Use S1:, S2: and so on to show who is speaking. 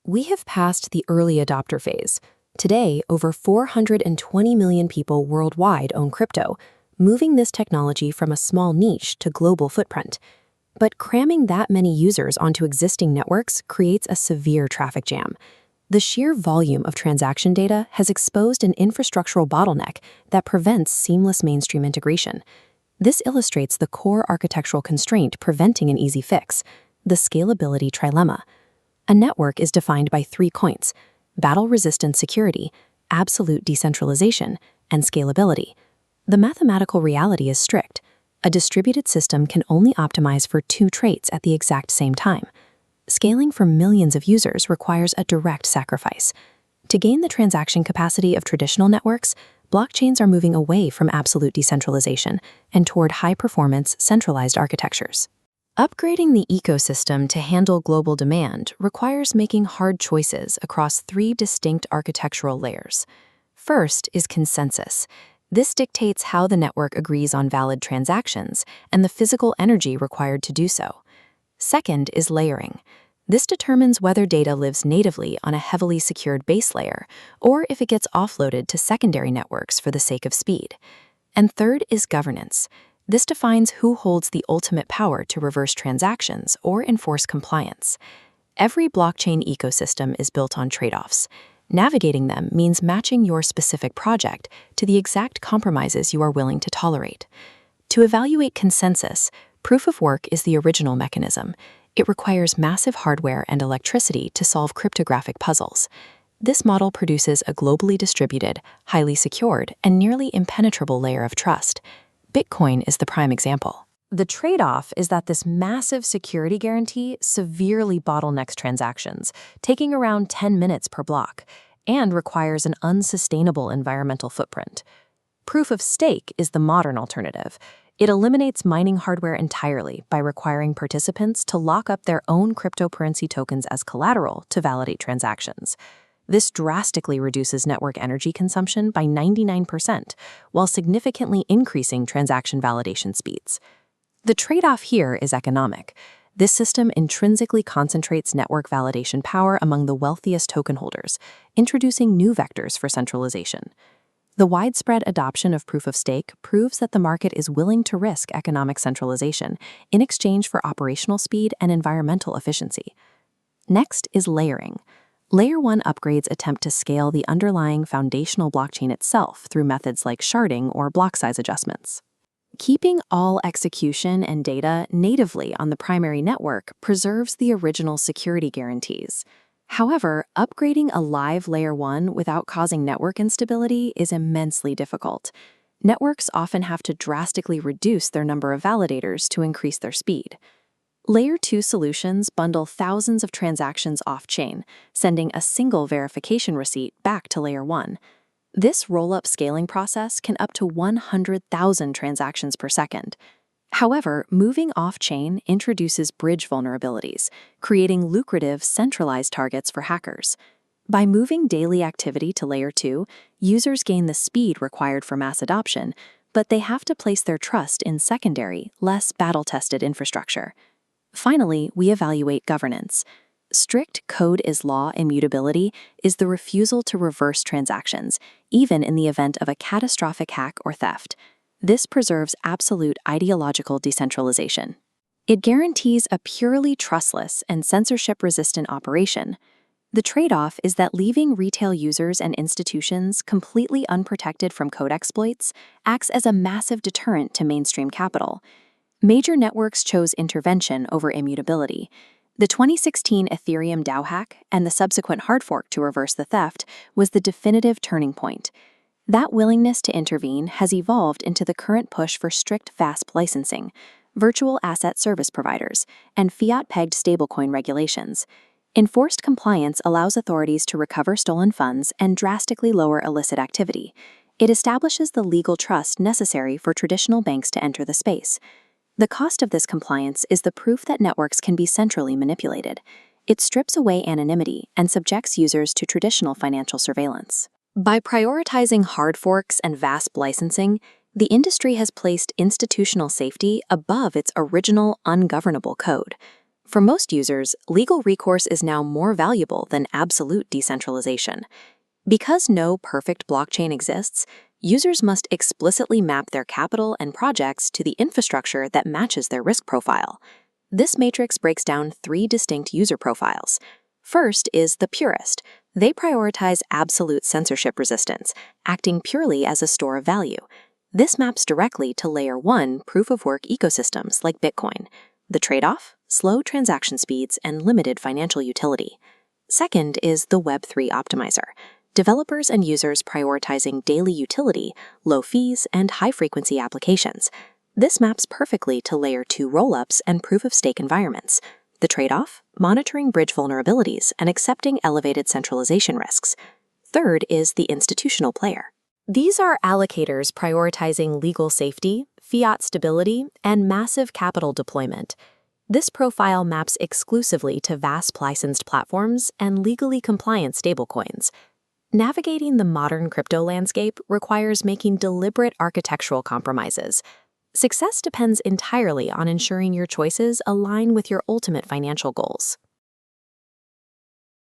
S1: We have passed the early adopter phase. Today, over 420 million people worldwide own crypto, moving this technology from a small niche to global footprint. But cramming that many users onto existing networks creates a severe traffic jam. The sheer volume of transaction data has exposed an infrastructural bottleneck that prevents seamless mainstream integration. This illustrates the core architectural constraint preventing an easy fix: the scalability trilemma. A network is defined by 3 points: battle-resistant security, absolute decentralization, and scalability. The mathematical reality is strict. A distributed system can only optimize for 2 traits at the exact same time. Scaling for millions of users requires a direct sacrifice. To gain the transaction capacity of traditional networks, blockchains are moving away from absolute decentralization and toward high-performance, centralized architectures. Upgrading the ecosystem to handle global demand requires making hard choices across 3 distinct architectural layers. First is consensus. This dictates how the network agrees on valid transactions and the physical energy required to do so. Second is layering. This determines whether data lives natively on a heavily secured base layer or if it gets offloaded to secondary networks for the sake of speed. And third is governance. This defines who holds the ultimate power to reverse transactions or enforce compliance. Every blockchain ecosystem is built on trade-offs. Navigating them means matching your specific project to the exact compromises you are willing to tolerate. To evaluate consensus, proof of work is the original mechanism. It requires massive hardware and electricity to solve cryptographic puzzles. This model produces a globally distributed, highly secured, and nearly impenetrable layer of trust. Bitcoin is the prime example. The trade-off is that this massive security guarantee severely bottlenecks transactions, taking around 10 minutes per block, and requires an unsustainable environmental footprint. Proof of stake is the modern alternative. It eliminates mining hardware entirely by requiring participants to lock up their own cryptocurrency tokens as collateral to validate transactions. This drastically reduces network energy consumption by 99%, while significantly increasing transaction validation speeds. The trade-off here is economic. This system intrinsically concentrates network validation power among the wealthiest token holders, introducing new vectors for centralization. The widespread adoption of proof of stake proves that the market is willing to risk economic centralization in exchange for operational speed and environmental efficiency. Next is layering. Layer 1 upgrades attempt to scale the underlying foundational blockchain itself through methods like sharding or block size adjustments. Keeping all execution and data natively on the primary network preserves the original security guarantees. However, upgrading a live Layer 1 without causing network instability is immensely difficult. Networks often have to drastically reduce their number of validators to increase their speed. Layer 2 solutions bundle thousands of transactions off-chain, sending a single verification receipt back to Layer 1. This roll-up scaling process can up to 100,000 transactions per second. However, moving off-chain introduces bridge vulnerabilities, creating lucrative, centralized targets for hackers. By moving daily activity to Layer 2, users gain the speed required for mass adoption, but they have to place their trust in secondary, less battle-tested infrastructure. Finally, we evaluate governance. Strict code is law immutability is the refusal to reverse transactions, even in the event of a catastrophic hack or theft. This preserves absolute ideological decentralization. It guarantees a purely trustless and censorship-resistant operation. The trade-off is that leaving retail users and institutions completely unprotected from code exploits acts as a massive deterrent to mainstream capital. Major networks chose intervention over immutability. The 2016 Ethereum DAO hack and the subsequent hard fork to reverse the theft was the definitive turning point. That willingness to intervene has evolved into the current push for strict VASP licensing, virtual asset service providers, and fiat-pegged stablecoin regulations. Enforced compliance allows authorities to recover stolen funds and drastically lower illicit activity. It establishes the legal trust necessary for traditional banks to enter the space. The cost of this compliance is the proof that networks can be centrally manipulated. It strips away anonymity and subjects users to traditional financial surveillance. By prioritizing hard forks and VASP licensing, the industry has placed institutional safety above its original ungovernable code. For most users, legal recourse is now more valuable than absolute decentralization. Because no perfect blockchain exists, users must explicitly map their capital and projects to the infrastructure that matches their risk profile. This matrix breaks down 3 distinct user profiles. First is the purist. They prioritize absolute censorship resistance, acting purely as a store of value. This maps directly to Layer 1 proof-of-work ecosystems like Bitcoin. The trade-off? Slow transaction speeds and limited financial utility. Second is the Web3 optimizer. Developers and users prioritizing daily utility, low fees, and high-frequency applications. This maps perfectly to Layer 2 rollups and proof-of-stake environments. The trade-off? Monitoring bridge vulnerabilities and accepting elevated centralization risks. Third is the institutional player. These are allocators prioritizing legal safety, fiat stability, and massive capital deployment. This profile maps exclusively to VASP licensed platforms and legally compliant stablecoins. Navigating the modern crypto landscape requires making deliberate architectural compromises. Success depends entirely on ensuring your choices align with your ultimate financial goals.